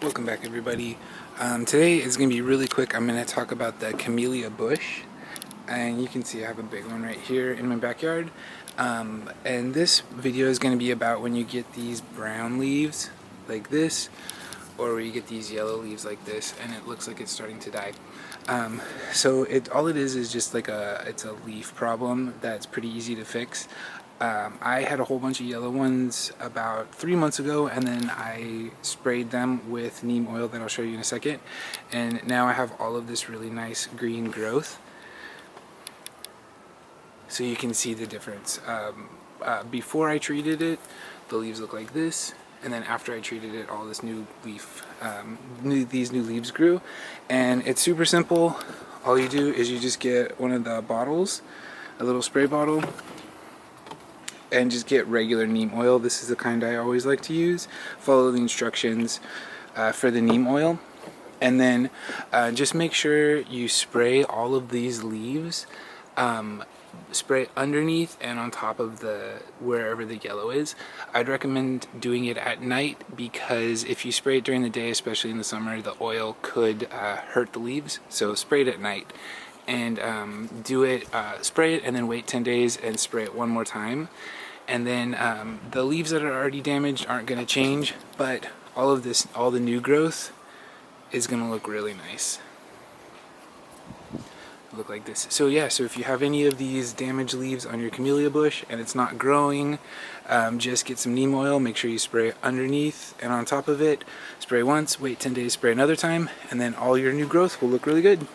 Welcome back, everybody. Today is going to be really quick. I'm going to talk about the camellia bush, and you can see I have a big one right here in my backyard. And this video is going to be about when you get these brown leaves like this, or where you get these yellow leaves like this, and it looks like it's starting to die. So all it is just like it's a leaf problem that's pretty easy to fix. I had a whole bunch of yellow ones about 3 months ago, and then I sprayed them with neem oil that I'll show you in a second, and now I have all of this really nice green growth. So you can see the difference. Before I treated it, the leaves look like this, and then after I treated it, all this new leaf, these new leaves grew. And it's super simple. All you do is you just get one of the bottles, a little spray bottle, and just get regular neem oil. This is the kind I always like to use. Follow the instructions for the neem oil, and then just make sure you spray all of these leaves. Spray underneath and on top of wherever the yellow is. I'd recommend doing it at night, because if you spray it during the day, especially in the summer, the oil could hurt the leaves. So spray it at night, and spray it and then wait 10 days and spray it one more time. And then the leaves that are already damaged aren't going to change, but all the new growth is going to look really nice. Look like this. So yeah, so if you have any of these damaged leaves on your camellia bush and it's not growing, just get some neem oil. Make sure you spray underneath and on top of it. Spray once, wait 10 days, spray another time, and then all your new growth will look really good.